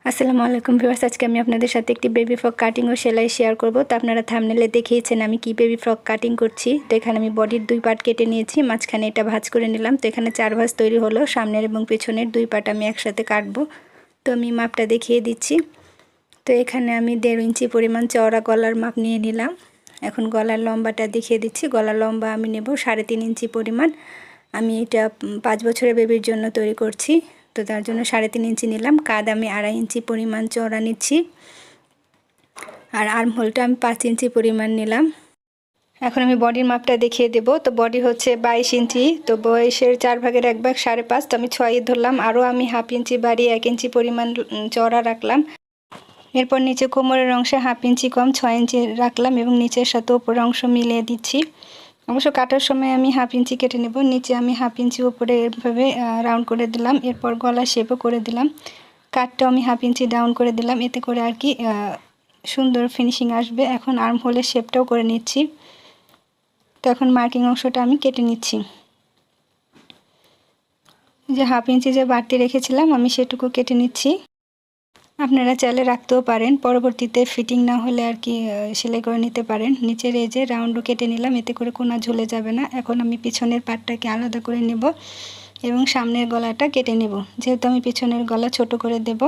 আসসালামু আলাইকুম ভিউয়ার্স, আজকে আমি আপনাদের সাথে একটি বেবি ফ্রক কাটিং ও সেলাই শেয়ার করব। তো আপনারা থাম্বনেলে দেখিয়েছেন আমি কি বেবি ফ্রক কাটিং করছি। তো এখানে আমি বডির 2 পার্ট কেটে নিয়েছি, মাঝখানে এটা ভাঁজ করে নিলাম। তো এখানে 4 ভাঁজ তৈরি হলো, সামনের এবং পেছনের 2 পার্ট আমি একসাথে কাটবো। তো আমি মাপটা দেখিয়ে দিচ্ছি। তো এখানে আমি 1.5 ইঞ্চি পরিমাণ চওড়া গলার মাপ নিয়ে নিলাম। এখন গলার লম্বাটা দেখিয়ে দিচ্ছি। গলার লম্বা আমি নেব 3.5 ইঞ্চি পরিমাণ। আমি এটা 5 বছরের বেবির জন্য তৈরি করছি। তো তার জন্য 3.5 ইঞ্চি নিলাম। কাঁধ আমি 2.5 ইঞ্চি পরিমাণ চওড়া নিচ্ছি, আর আর্ম হোলটা আমি 5 ইঞ্চি পরিমাণ নিলাম। এখন আমি বডির মাপটা দেখিয়ে দেব। তো বডি হচ্ছে 22 ইঞ্চি। তো 22-এর 4 ভাগের 1 ভাগ 5.5। তো আমি 6 ধরলাম, আরও আমি হাফ ইঞ্চি বাড়িয়ে 1 ইঞ্চি পরিমাণ চওড়া রাখলাম। এরপর নিচে কোমরের অংশে হাফ ইঞ্চি কম 6 ইঞ্চি রাখলাম এবং নিচের সাথে উপরের অংশ মিলিয়ে দিচ্ছি। অবশ্য কাটার সময় আমি হাফ ইঞ্চি কেটে নেব। নিচে আমি হাফ ইঞ্চি উপরে এভাবে রাউন্ড করে দিলাম। এরপর গলা শেপও করে দিলাম। কাটটাও আমি হাফ ইঞ্চি ডাউন করে দিলাম, এতে করে আর কি সুন্দর ফিনিশিং আসবে। এখন আর্ম হোলের শেপটাও করে নিচ্ছি। তো এখন মার্কিং অংশটা আমি কেটে নিচ্ছি। যে হাফ ইঞ্চি যে বাড়তি রেখেছিলাম আমি সেটুকু কেটে নিচ্ছি। আপনারা চাইলে রাখতেও পারেন, পরবর্তীতে ফিটিং না হলে আর কি সেলাই করে নিতে পারেন। নিচের এই যে রাউন্ডও কেটে নিলাম, এতে করে কোনা ঝুলে যাবে না। এখন আমি পিছনের পাটটাকে আলাদা করে নেব এবং সামনের গলাটা কেটে নেব। যেহেতু আমি পিছনের গলা ছোট করে দেব,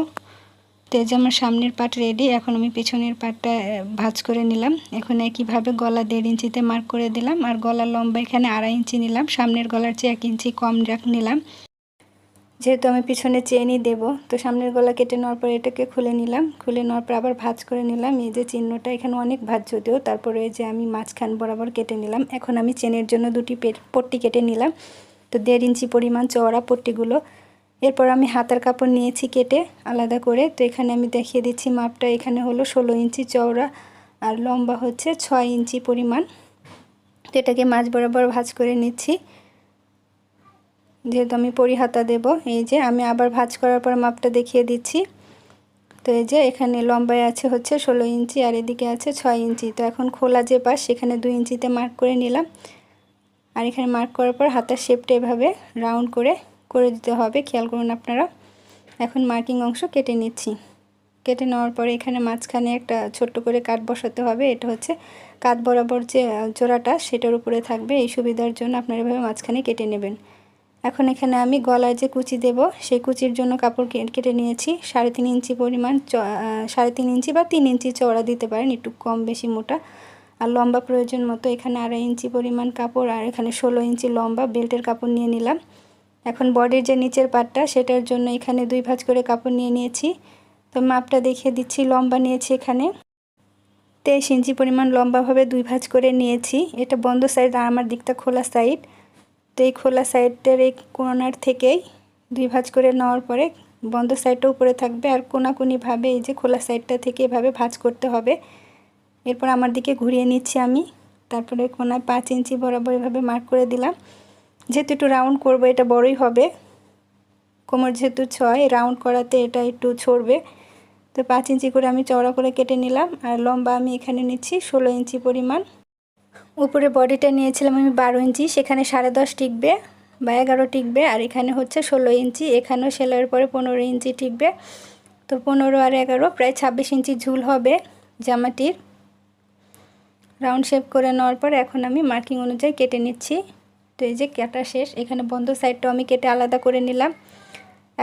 তো এই যে আমার সামনের পাট রেডি। এখন আমি পিছনের পাটটা ভাঁজ করে নিলাম। এখন একইভাবে গলা 1.5 ইঞ্চিতে মার্ক করে দিলাম, আর গলার লম্বা এখানে 2.5 ইঞ্চি নিলাম। সামনের গলার চেয়ে 1 ইঞ্চি কম নিলাম, যেহেতু আমি পিছনে চেনই দেব। তো সামনের গলা কেটে নেওয়ার পর এটাকে খুলে নিলাম। খুলে নেওয়ার পর আবার ভাঁজ করে নিলাম। এই যে চিহ্নটা এখানে অনেক ভাঁজ যদিও, তারপরে এই যে আমি মাঝখান বরাবর কেটে নিলাম। এখন আমি চেনের জন্য 2টি পট্টি কেটে নিলাম। তো 1.5 ইঞ্চি পরিমাণ চওড়া পট্টিগুলো। এরপর আমি হাতার কাপড় নিয়েছি কেটে আলাদা করে। তো এখানে আমি দেখিয়ে দিচ্ছি মাপটা। এখানে হলো 16 ইঞ্চি চওড়া আর লম্বা হচ্ছে 6 ইঞ্চি পরিমাণ। তো এটাকে মাঝ বরাবর ভাঁজ করে নিচ্ছি, যেহেতু আমি পরিহাতা দেব। এই যে আমি আবার ভাঁজ করার পর মাপটা দেখিয়ে দিচ্ছি। তো এই যে এখানে লম্বায় আছে হচ্ছে 16 ইঞ্চি আর এদিকে আছে 6 ইঞ্চি। তো এখন খোলা যে পাশ সেখানে 2 ইঞ্চিতে মার্ক করে নিলাম, আর এখানে মার্ক করার পর হাতার শেপটা এভাবে রাউন্ড করে দিতে হবে, খেয়াল করুন আপনারা। এখন মার্কিং অংশ কেটে নিচ্ছি। কেটে নেওয়ার পরে এখানে মাঝখানে একটা ছোট্ট করে কাট বসাতে হবে। এটা হচ্ছে কাট বরাবর যে জোড়াটা সেটার উপরে থাকবে। এই সুবিধার জন্য আপনারা এভাবে মাঝখানে কেটে নেবেন। এখন এখানে আমি গলায় যে কুচি দেব সেই কুচির জন্য কাপড় কেটে নিয়েছি 3.5 ইঞ্চি পরিমাণ। 3.5 ইঞ্চি বা 3 ইঞ্চি চওড়া দিতে পারেন, একটু কম বেশি মোটা। আর লম্বা প্রয়োজন মতো এখানে 2.5 ইঞ্চি পরিমাণ কাপড়, আর এখানে 16 ইঞ্চি লম্বা বেল্টের কাপড় নিয়ে নিলাম। এখন বডির যে নিচের পাটটা সেটার জন্য এখানে 2 ভাঁজ করে কাপড় নিয়ে নিয়েছি। তো মাপটা দেখিয়ে দিচ্ছি। লম্বা নিয়েছি এখানে 23 ইঞ্চি পরিমাণ লম্বাভাবে 2 ভাঁজ করে নিয়েছি। এটা বন্ধ সাইড আর আমার দিকটা খোলা সাইড। তো এই খোলা সাইডের এই কোণার থেকেই 2 ভাঁজ করে নেওয়ার পরে বন্ধ সাইডটা উপরে থাকবে, আর কোনাকুনিভাবে এই যে খোলা সাইডটা থেকে এভাবে ভাঁজ করতে হবে। এরপর আমার দিকে ঘুরিয়ে নিচ্ছি আমি। তারপরে কোনায় 5 ইঞ্চি বরাবর এভাবে মার্ক করে দিলাম। যেহেতু একটু রাউন্ড করব, এটা বড়ই হবে, কোমর যেহেতু 6, রাউন্ড করাতে এটা একটু ছড়বে। তো 5 ইঞ্চি করে আমি চওড়া করে কেটে নিলাম, আর লম্বা আমি এখানে নিচ্ছি 16 ইঞ্চি পরিমাণ। উপরে বডিটা নিয়েছিলাম আমি 12 ইঞ্চি, সেখানে 10.5 টিকবে বা 11 টিকবে, আর এখানে হচ্ছে 16 ইঞ্চি। এখানেও সেলাইয়ের পরে 15 ইঞ্চি টিকবে। তো 15 আর 11 প্রায় 26 ইঞ্চি ঝুল হবে জামাটির। রাউন্ড শেপ করে নেওয়ার পর এখন আমি মার্কিং অনুযায়ী কেটে নিচ্ছি। তো এই যে কাটা শেষ। এখানে বন্ধ সাইডটাও আমি কেটে আলাদা করে নিলাম।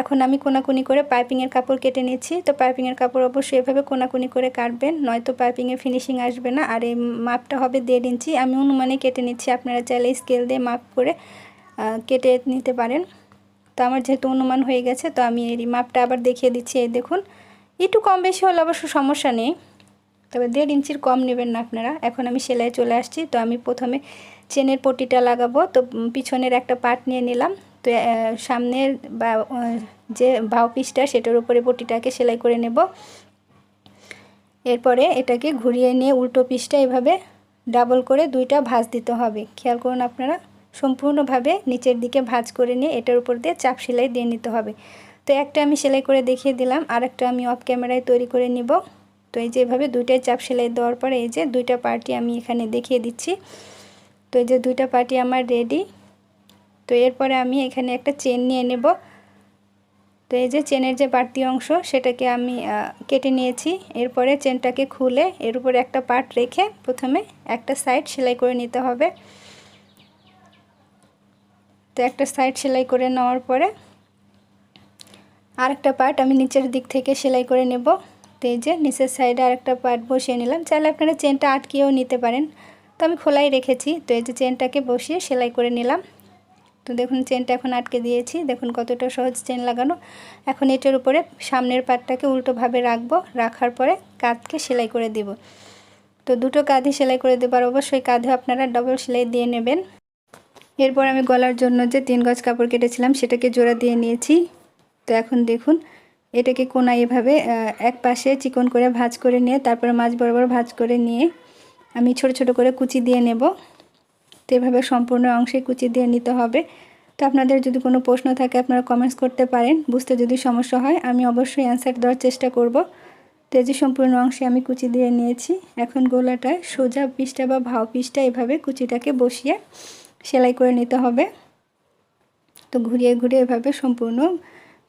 এখন আমি কোনাকুনি করে পাইপিংয়ের কাপড় কেটে নিচ্ছি। তো পাইপিংয়ের কাপড় অবশ্যই এভাবে কোনাকুনি করে কাটবেন, নয়তো পাইপিংয়ে ফিনিশিং আসবে না। আর এই মাপটা হবে 1.5 ইঞ্চি। আমি অনুমানে কেটে নিচ্ছি, আপনারা চাইলে স্কেল দিয়ে মাপ করে কেটে নিতে পারেন। তো আমার যেহেতু অনুমান হয়ে গেছে, তো আমি এই মাপটা আবার দেখিয়ে দিচ্ছি। এই দেখুন, একটু কম বেশি হলে অবশ্য সমস্যা নেই, তবে 1.5 ইঞ্চির কম নেবেন না আপনারা। এখন আমি সেলাই চলে আসছি। তো আমি প্রথমে চেনের পট্টিটা লাগাবো। তো পিছনের একটা পার্ট নিয়ে নিলাম। তো সামনের বা যে বাউ পিসটা সেটার উপরে পট্টিটাকে সেলাই করে নেব। এরপরে এটাকে ঘুরিয়ে নিয়ে উল্টো পিসটা এভাবে ডাবল করে 2টা ভাঁজ দিতে হবে। খেয়াল করুন আপনারা, সম্পূর্ণভাবে নিচের দিকে ভাঁজ করে নিয়ে এটার উপর দিয়ে চাপ সেলাই দিয়ে নিতে হবে। তো একটা আমি সেলাই করে দেখিয়ে দিলাম, আর একটা আমি অফ ক্যামেরায় তৈরি করে নিব। তো এই যে এভাবে 2টাই চাপ সেলাই দেওয়ার পরে এই যে 2টা পার্টি আমি এখানে দেখিয়ে দিচ্ছি। তো এই যে 2টা পার্টি আমার রেডি। তো এরপরে আমি এখানে একটা চেন নিয়ে নেব। তো তো এই যে চেনের যে বাড়তি অংশ সেটাকে আমি কেটে নিয়েছি। এরপরে চেনটাকে খুলে এর উপরে একটা পার্ট রেখে প্রথমে একটা সাইড সেলাই করে নিতে হবে। তো একটা সাইড সেলাই করে নেওয়ার পরে আরেকটা পার্ট আমি নিচের দিক থেকে সেলাই করে নেব। তো এই যে নিচের সাইডে আরেকটা পার্ট বসিয়ে নিলাম। চাইলে আপনারা চেনটা আটকিয়েও নিতে পারেন, তো আমি খোলাই রেখেছি। তো এই যে চেনটাকে বসিয়ে সেলাই করে নিলাম। তো দেখুন চেনটা এখন আটকে দিয়েছি, দেখুন কতটা সহজ চেন লাগানো। এখন এটার উপরে সামনের পার্টটাকে উল্টোভাবে রাখবো, রাখার পরে কাঁধকে সেলাই করে দেব। তো দুটো কাঁধে সেলাই করে দেবার অবশ্যই কাঁধে আপনারা ডবল সেলাই দিয়ে নেবেন। এরপর আমি গলার জন্য যে 3 গজ কাপড় কেটেছিলাম সেটাকে জোড়া দিয়ে নিয়েছি। তো এখন দেখুন এটাকে কোণায় এভাবে এক পাশে চিকন করে ভাঁজ করে নিয়ে তারপরে মাঝ বরাবর ভাঁজ করে নিয়ে আমি ছোট ছোট করে কুচি দিয়ে নেব। তো এভাবে সম্পূর্ণ অংশে কুচি দিয়ে নিতে হবে। তো আপনাদের যদি কোনো প্রশ্ন থাকে আপনারা কমেন্টস করতে পারেন, বুঝতে যদি সমস্যা হয় আমি অবশ্যই অ্যান্সার দেওয়ার চেষ্টা করব। তো এই যে সম্পূর্ণ অংশে আমি কুচি দিয়ে নিয়েছি। এখন গলাটায় সোজা পিসটা বা ভাও পিসটা এভাবে কুচিটাকে বসিয়ে সেলাই করে নিতে হবে। তো ঘুরিয়ে ঘুরিয়ে এভাবে সম্পূর্ণ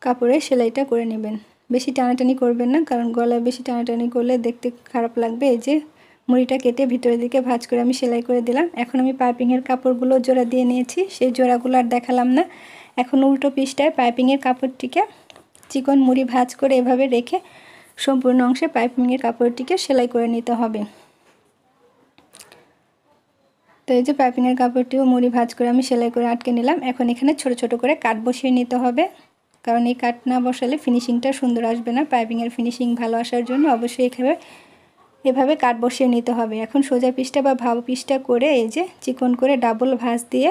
কাপড়ে সেলাইটা করে নেবেন। বেশি টানাটানি করবেন না, কারণ গলায় বেশি টানাটানি করলে দেখতে খারাপ লাগবে। এই যে মুড়িটা কেটে ভিতরের দিকে ভাঁজ করে আমি সেলাই করে দিলাম। এখন আমি পাইপিংয়ের কাপড়গুলো জোড়া দিয়ে নিয়েছি, সেই জোড়াগুলো আর দেখালাম না। এখন উল্টো পিসটায় পাইপিংয়ের কাপড়টিকে চিকন মুড়ি ভাঁজ করে এভাবে রেখে সম্পূর্ণ অংশে পাইপিংয়ের কাপড়টিকে সেলাই করে নিতে হবে। তো এই যে পাইপিংয়ের কাপড়টিও মুড়ি ভাঁজ করে আমি সেলাই করে আটকে নিলাম। এখন এখানে ছোট ছোট করে কাট বসিয়ে নিতে হবে, কারণ এই কাট না বসালে ফিনিশিংটা সুন্দর আসবে না। পাইপিংয়ের ফিনিশিং ভালো আসার জন্য অবশ্যই এভাবে কাট বসিয়ে নিতে হবে। এখন সোজা পিসটা বা ভাব পিসটা করে এই যে চিকন করে ডাবল ভাঁজ দিয়ে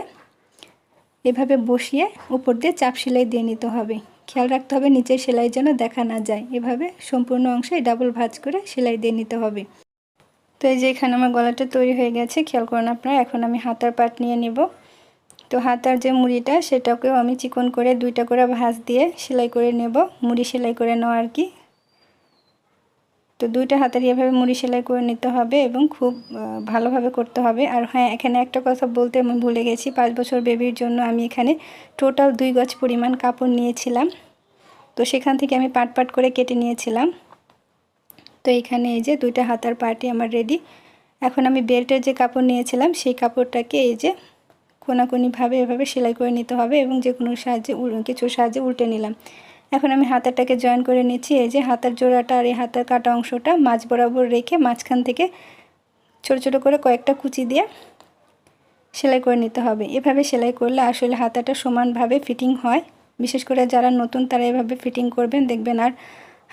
এভাবে বসিয়ে উপর দিয়ে চাপ সেলাই দিয়ে নিতে হবে। খেয়াল রাখতে হবে নিচের সেলাই যেন দেখা না যায়। এভাবে সম্পূর্ণ অংশে ডাবল ভাঁজ করে সেলাই দিয়ে নিতে হবে। তো এই যে এখানে আমার গলাটা তৈরি হয়ে গেছে, খেয়াল করুন আপনারা। এখন আমি হাতার পাট নিয়ে নেব। তো হাতার যে মুড়িটা সেটাকেও আমি চিকন করে 2টা করে ভাঁজ দিয়ে সেলাই করে নেব, মুড়ি সেলাই করে নেওয়া আর কি। তো 2টা হাতারই এভাবে মুড়ি সেলাই করে নিতে হবে এবং খুব ভালোভাবে করতে হবে। আর হ্যাঁ, এখানে একটা কথা বলতে আমি ভুলে গেছি, 5 বছর বেবির জন্য আমি এখানে টোটাল 2 গজ পরিমাণ কাপড় নিয়েছিলাম। তো সেখান থেকে আমি পাট পাট করে কেটে নিয়েছিলাম। তো এখানে এই যে 2টা হাতার পার্টই আমার রেডি। এখন আমি বেল্টের যে কাপড় নিয়েছিলাম সেই কাপড়টাকে এই যে কোনাকুনিভাবে এভাবে সেলাই করে নিতে হবে এবং যে কোনো কিছুর সাহায্যে উল্টে নিলাম। এখন আমি হাতাটাকে জয়েন করে নিচ্ছি। এই যে হাতার জোড়াটা আর এই হাতার কাটা অংশটা মাঝ বরাবর রেখে মাঝখান থেকে ছোট ছোট করে কয়েকটা কুচি দিয়ে সেলাই করে নিতে হবে। এভাবে সেলাই করলে আসলে হাতাটা সমানভাবে ফিটিং হয়। বিশেষ করে যারা নতুন তারা এভাবে ফিটিং করবেন, দেখবেন আর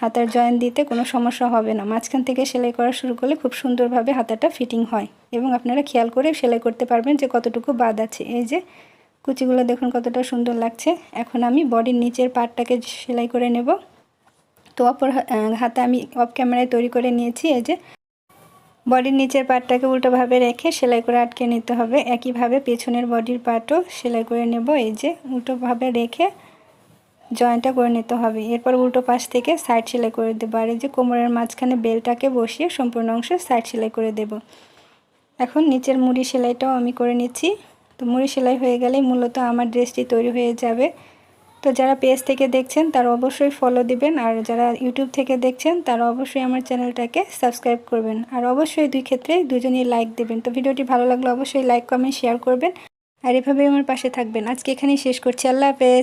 হাতার জয়েন দিতে কোনো সমস্যা হবে না। মাঝখান থেকে সেলাই করা শুরু করলে খুব সুন্দরভাবে হাতাটা ফিটিং হয় এবং আপনারা খেয়াল করে সেলাই করতে পারবেন যে কতটুকু বাদ আছে। এই যে কুচিগুলো দেখুন কতটা সুন্দর লাগছে। এখন আমি বডির নিচের পার্টটাকে সেলাই করে নেব। তো অপর হাতা আমি অফ ক্যামেরায় তৈরি করে নিয়েছি। এই যে বডির নিচের পার্টটাকে উল্টোভাবে রেখে সেলাই করে আটকে নিতে হবে। একইভাবে পেছনের বডির পার্টও সেলাই করে নেব। এই যে উল্টোভাবে রেখে জয়েন্টটা করে নিতে হবে। এরপর উল্টো পাশ থেকে সাইড সেলাই করে দেবো। আর এই যে কোমরের মাঝখানে বেলটাকে বসিয়ে সম্পূর্ণ অংশে সাইড সেলাই করে দেব। এখন নিচের মুড়ি সেলাইটাও আমি করে নিচ্ছি। তো মুড়ি সেলাই হয়ে গেলেই মূলত আমার ড্রেসটি তৈরি হয়ে যাবে। তো যারা পেজ থেকে দেখছেন তারা অবশ্যই ফলো দিবেন, আর যারা ইউটিউব থেকে দেখছেন তারা অবশ্যই আমার চ্যানেলটাকে সাবস্ক্রাইব করবেন, আর অবশ্যই দুজনেই লাইক দেবেন। তো ভিডিওটি ভালো লাগলে অবশ্যই লাইক কমেন্ট শেয়ার করবেন, আর এভাবেই আমার পাশে থাকবেন। আজকে এখানেই শেষ করছি। আল্লাহ হাফেজ।